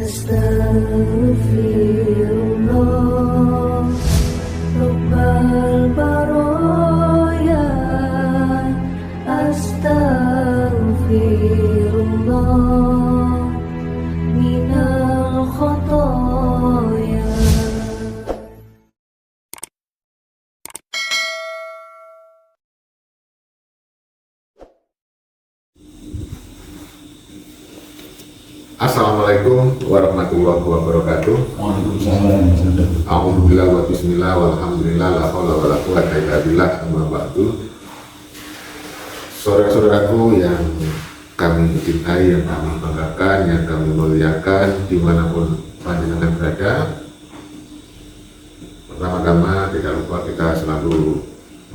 Astaghfirullah Rabbal baraya. Astaghfirullah minal khotoya. Assalamualaikum warahmatullahi wabarakatuh. Waalaikumsalam. Alhamdulillah wa bismillah walhamdulillah la haula wala quwwata illa billah amma ba'du. Saudara-saudaraku yang kami cintai, yang kami banggakan, yang kami muliakan dimanapun panjenengan berada. Pertama-tama tidak lupa kita selalu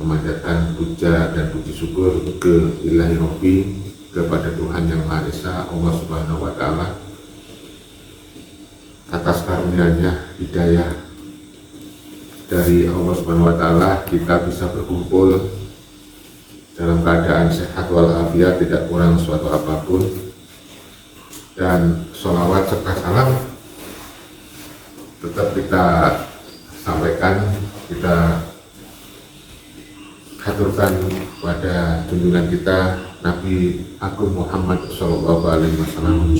memanjatkan puja dan puji syukur ke Ilahi Rabbi, kepada Tuhan Yang Maha Esa, Allah Subhanahu wa Ta'ala, atas karunia-Nya hidayah dari Allah Subhanahu wa Ta'ala kita bisa berkumpul dalam keadaan sehat walafiat, tidak kurang suatu apapun, dan sholawat serta salam tetap kita sampaikan, kita haturkan pada junjungan kita Nabi Agung Muhammad Sallallahu Alaihi Wasallam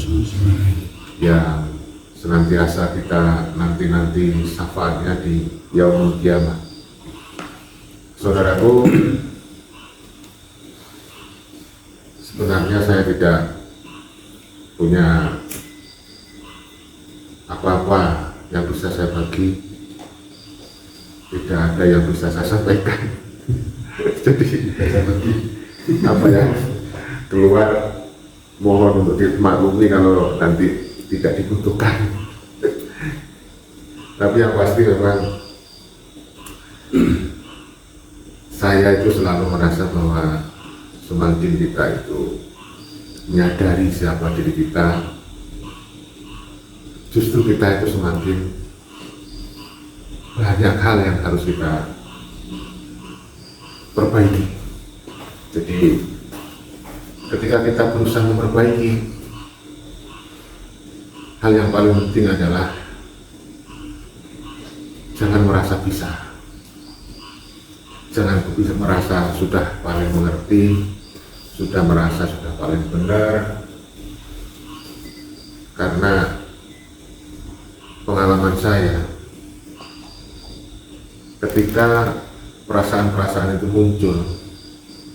yang senantiasa kita nanti syafaatnya di yaumul kiamah. Saudaraku, sebenarnya saya tidak punya apa-apa yang bisa saya bagi, tidak ada yang bisa saya sampaikan. Jadi apa yang keluar mohon untuk dimaklumi kalau nanti tidak dibutuhkan. Tapi yang pasti memang saya itu selalu merasa bahwa semakin kita itu menyadari siapa diri kita, justru kita itu semakin banyak hal yang harus kita perbaiki. Jadi ketika kita berusaha memperbaiki, hal yang paling penting adalah jangan merasa bisa, jangan bisa merasa sudah paling mengerti, sudah merasa sudah paling benar, karena pengalaman saya ketika perasaan-perasaan itu muncul,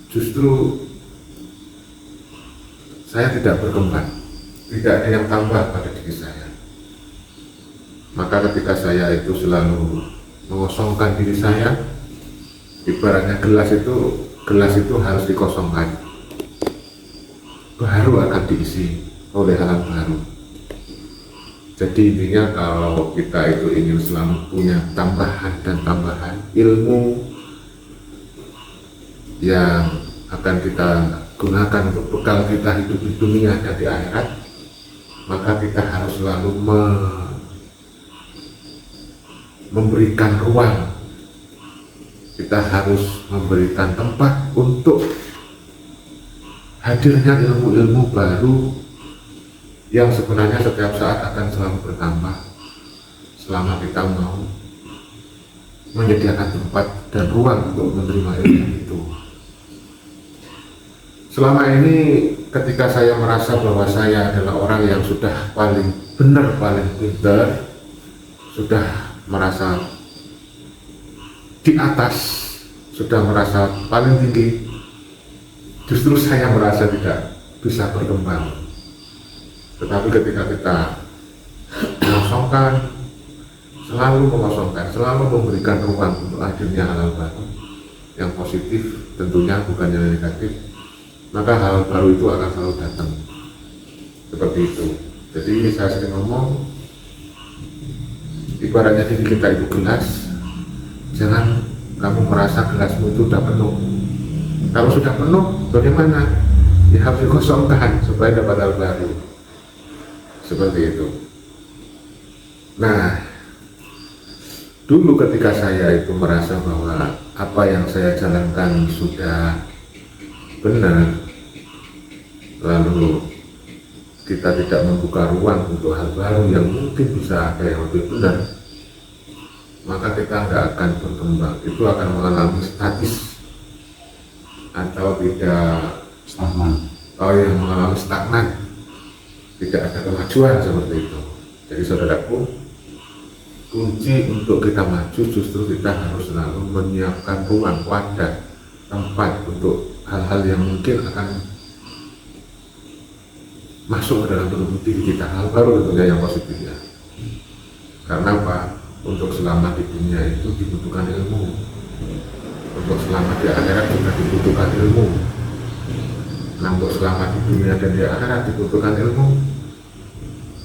justru saya tidak berkembang, tidak ada yang tambah pada diri saya. Maka ketika saya itu selalu mengosongkan diri saya, ibaratnya gelas itu harus dikosongkan, baru akan diisi oleh hal baru. Jadi intinya kalau kita itu ingin selalu punya tambahan dan tambahan ilmu yang akan kita gunakan untuk bekal kita hidup di dunia dan di akhirat, maka kita harus selalu memberikan ruang, kita harus memberikan tempat untuk hadirnya ilmu-ilmu baru yang sebenarnya setiap saat akan selalu bertambah selama kita mau menyediakan tempat dan ruang untuk menerima ilmu itu. Selama ini ketika saya merasa bahwa saya adalah orang yang sudah paling benar, paling pintar, sudah merasa di atas, sudah merasa paling tinggi, justru saya merasa tidak bisa berkembang. Tetapi ketika kita mengosongkan, selalu memberikan ruang untuk hadirnya hal baru yang positif, tentunya bukan yang negatif, maka hal baru itu akan selalu datang. Seperti itu. Jadi saya sering ngomong, ibaratnya diri kita itu gelas, jangan kamu merasa gelasmu itu sudah penuh. Kalau sudah penuh, bagaimana? Ya harus dikosongkan supaya dapat hal baru. Seperti itu. Nah, dulu ketika saya itu merasa bahwa apa yang saya jalankan sudah benar, lalu kita tidak membuka ruang untuk hal baru yang mungkin bisa ada yang lebih benar, maka kita nggak akan berkembang. Itu akan mengalami statis atau tidak Stagnan. yang mengalami stagnan, tidak ada kemajuan seperti itu. Jadi saudaraku, kunci untuk kita maju justru kita harus selalu menyiapkan ruang, wadah, tempat untuk hal-hal yang mungkin akan masuk ke dalam tubuh diri kita, hal baru tentunya yang positif ya. Karena apa? Untuk selamat di dunia itu dibutuhkan ilmu, untuk selamat di akhirat juga dibutuhkan ilmu. Nah, untuk selamat di dunia dan di akhirat dibutuhkan ilmu.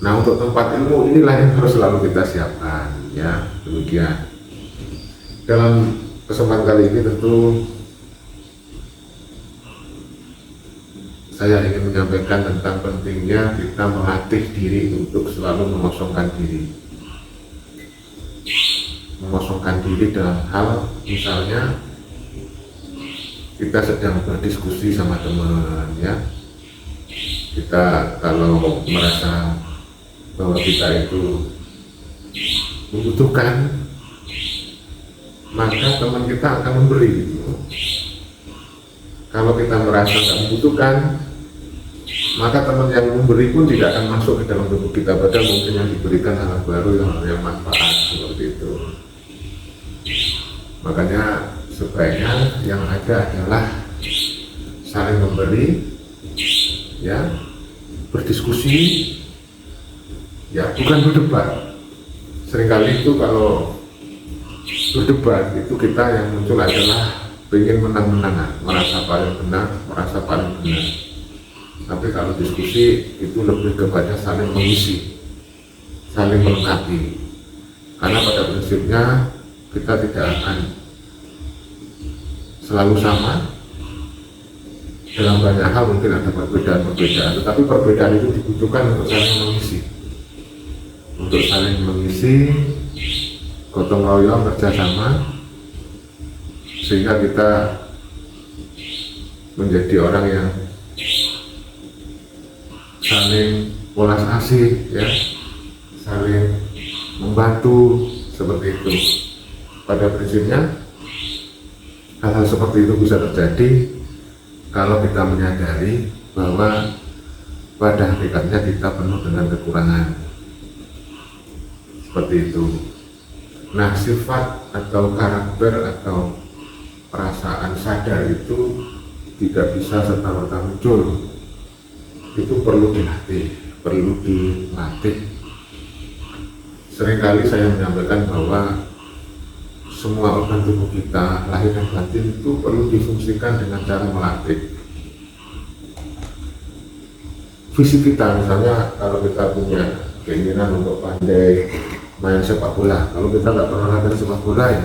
Nah, untuk tempat ilmu inilah yang harus selalu kita siapkan ya. Demikian. Dalam kesempatan kali ini tentu saya ingin menyampaikan tentang pentingnya kita melatih diri untuk selalu mengosongkan diri. Mengosongkan diri dalam hal misalnya kita sedang berdiskusi sama teman ya. Kita kalau merasa bahwa kita itu membutuhkan, maka teman kita akan memberi gitu. Kalau kita merasa tidak membutuhkan, maka teman yang memberi pun tidak akan masuk ke dalam tubuh kita, padahal mungkin yang diberikan hal baru yang manfaat seperti itu. Makanya sebaiknya yang ada adalah saling memberi, ya, berdiskusi, ya, bukan berdebat. Seringkali itu kalau berdebat itu kita yang muncul adalah ingin menang-menangan, merasa paling benar, merasa paling benar. Tapi kalau diskusi itu lebih kepada saling mengisi, saling melengkapi. Karena pada prinsipnya kita tidak akan selalu sama. Dalam banyak hal mungkin ada perbedaan-perbedaan, tetapi perbedaan itu dibutuhkan untuk saling mengisi. Untuk saling mengisi, gotong royong, kerjasama, sehingga kita menjadi orang yang saling ulas asih ya, saling membantu seperti itu. Pada prinsipnya hal-hal seperti itu bisa terjadi kalau kita menyadari bahwa pada hakikatnya kita penuh dengan kekurangan seperti itu. Nah, sifat atau karakter atau perasaan sadar itu tidak bisa serta-merta muncul. Itu perlu dilatih, Seringkali saya menyampaikan bahwa semua organ tubuh kita, lahir dan batin, itu perlu difungsikan dengan cara melatih. Fisik kita, misalnya kalau kita punya keinginan untuk pandai main sepak bola, kalau kita nggak pernah latihan sepak bola ya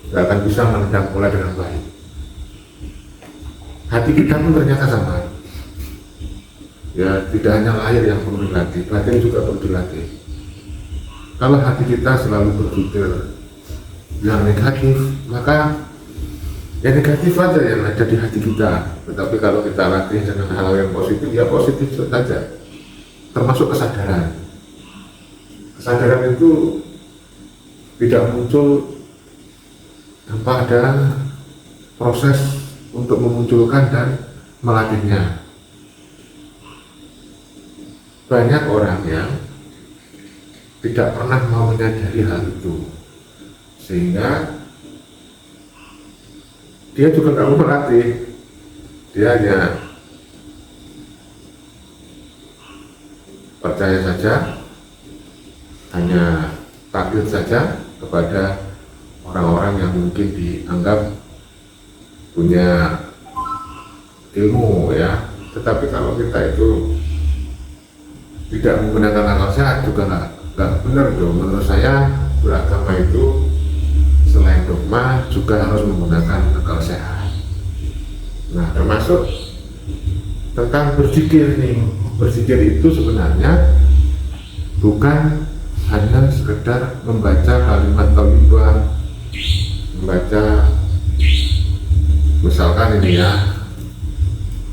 nggak akan bisa menendang bola dengan baik. Hati kita pun ternyata sama. Ya, tidak hanya lahir yang perlu dilatih, batin juga perlu dilatih. Kalau hati kita selalu berpikir yang negatif, maka yang negatif aja yang ada di hati kita. Tetapi kalau kita latih dengan hal yang positif, ya positif saja. Termasuk kesadaran. Kesadaran itu tidak muncul tanpa ada proses untuk memunculkan dan melatihnya. Banyak orang yang tidak pernah mau menyadari hal itu, sehingga dia juga nggak mau melatih. Dia hanya percaya saja, hanya takut saja kepada orang-orang yang mungkin dianggap punya ilmu ya. Tetapi kalau kita itu tidak menggunakan akal sehat juga nggak benar dong. Menurut saya beragama itu selain dogma juga harus menggunakan akal sehat. Nah, termasuk tentang berzikir nih. Berzikir itu sebenarnya bukan hanya sekedar membaca kalimat thayyibah, membaca misalkan ini ya,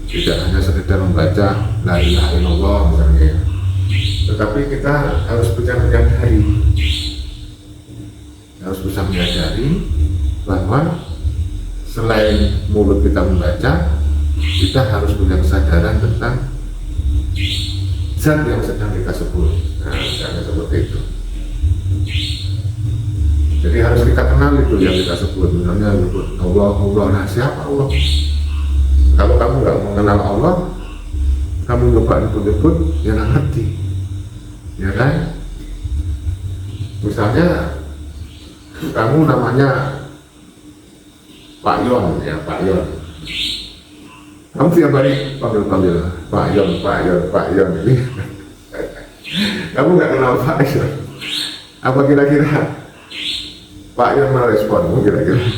tidak hanya sekedar membaca la ilaha illallah misalnya. Tetapi kita harus bisa menyadari, bahwa selain mulut kita membaca, kita harus punya kesadaran tentang zat yang sedang kita sebut. Nah, misalnya seperti itu. Jadi harus kita kenal itu yang kita sebut. Misalnya Allah, nah siapa Allah? Kalau kamu nggak mengenal Allah, kamu coba nyebut, ya nggak ngerti, ya kan? Misalnya kamu namanya Pak Yon, ya Pak Yon. Kamu tiap hari panggil Pak Yon ini. Kamu nggak kenal Pak Yon. Apa kira-kira Pak Yon merespon? Kira-kira?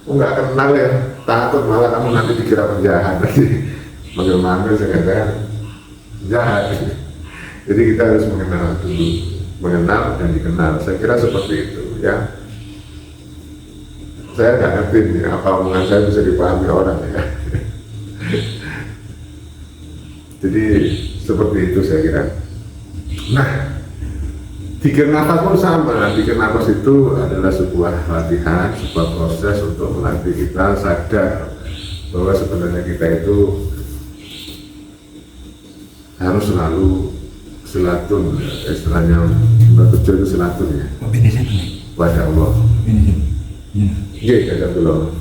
Nggak kenal ya, takut malah kamu nanti dikira penjahat lagi. Manggil-manggil sekedar jahat. Jadi kita harus mengenal dulu, mengenal dan dikenal. Saya kira seperti itu ya. Saya nggak ngerti nih, apa omongan saya bisa dipahami orang ya. Jadi seperti itu saya kira. Nah, zikir nafas pun sama. Zikir nafas itu adalah sebuah latihan, sebuah proses untuk melatih kita sadar bahwa sebenarnya kita itu harus selalu selatun, istilahnya Mbak Bejo itu selatun ya, pada Allah. Iya, dulu.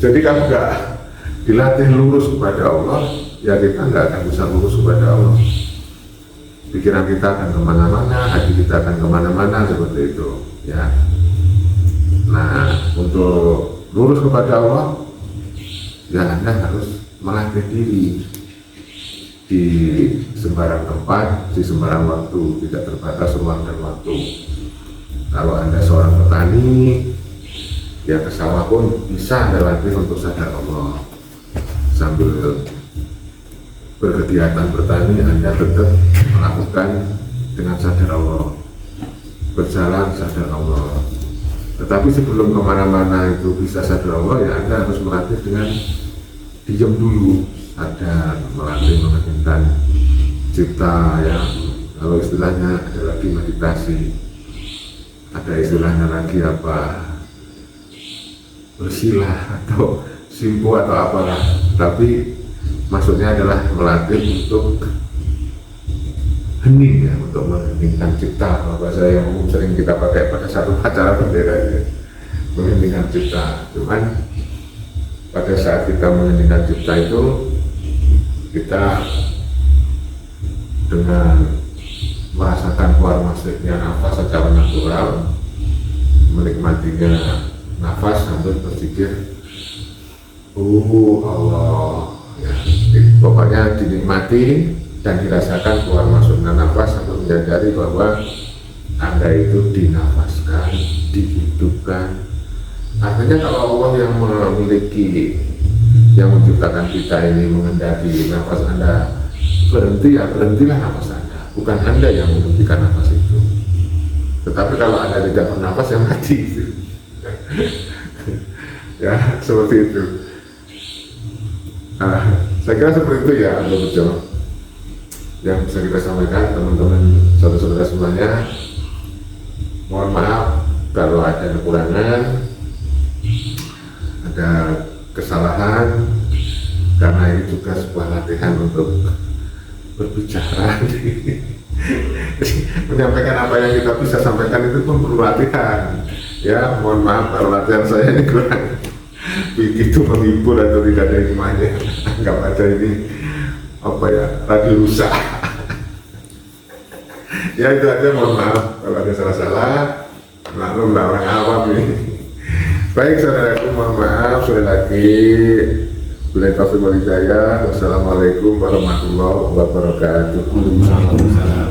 Jadi kalau nggak dilatih lurus kepada Allah, ya kita nggak akan bisa lurus kepada Allah. Pikiran kita akan kemana-mana, hati kita akan kemana-mana, seperti itu ya. Nah, untuk lurus kepada Allah, ya Anda harus melatih diri di sembarang tempat, di sembarang waktu, tidak terbatas ruang dan waktu. Kalau Anda seorang petani, ya ke sawah pun bisa Anda latih untuk sadar Allah. Sambil berkegiatan bertani, Anda tetap melakukan dengan sadar Allah, berjalan sadar Allah. Tetapi sebelum kemana-mana itu bisa sadar Allah, ya Anda harus melatih dengan diam dulu, sadar, melatih menghentikan cipta, yang kalau istilahnya ada lagi meditasi, ada istilahnya lagi apa, bersilah atau simpu atau apalah, tapi maksudnya adalah melatih untuk hening ya, untuk mengheningkan cipta. Kalau bahasa yang umum sering kita pakai pada satu acara bendera ya, mengheningkan cipta. Cuman pada saat kita mengheningkan cipta itu, kita dengan merasakan keluar masuknya nafas secara natural, menikmatinya nafas sambil berzikir Allah ya. Pokoknya dinikmati dan dirasakan keluar masuknya nafas sambil menyadari bahwa Anda itu dinafaskan, dihidupkan. Artinya kalau Allah yang memiliki, yang menciptakan kita ini, mengendaki nafas Anda berhenti, ya berhentilah nafas Anda, bukan Anda yang menghentikan nafas itu. Tetapi kalau Anda tidak bernafas, ya mati. Ya seperti itu. Saya kira seperti itu ya, betul yang bisa kita sampaikan teman-teman saudara-saudara semuanya. Mohon maaf kalau ada kekurangan, ada kesalahan, karena ini juga sebuah latihan untuk berbicara. Menyampaikan apa yang kita bisa sampaikan itu pun perlu latihan. Ya, mohon maaf kalau latihan saya ini kurang begitu menghibur atau tidak ada hikmahnya. Anggap aja ini apa ya, radio rusak. Ya itu aja, mohon maaf kalau ada salah-salah, maklum lah orang awam ini. Baik saudaraku, mohon maaf sekali lagi. Bila taufiq wal hidayah. Wassalamualaikum warahmatullahi wabarakatuh. Waalaikumsalam.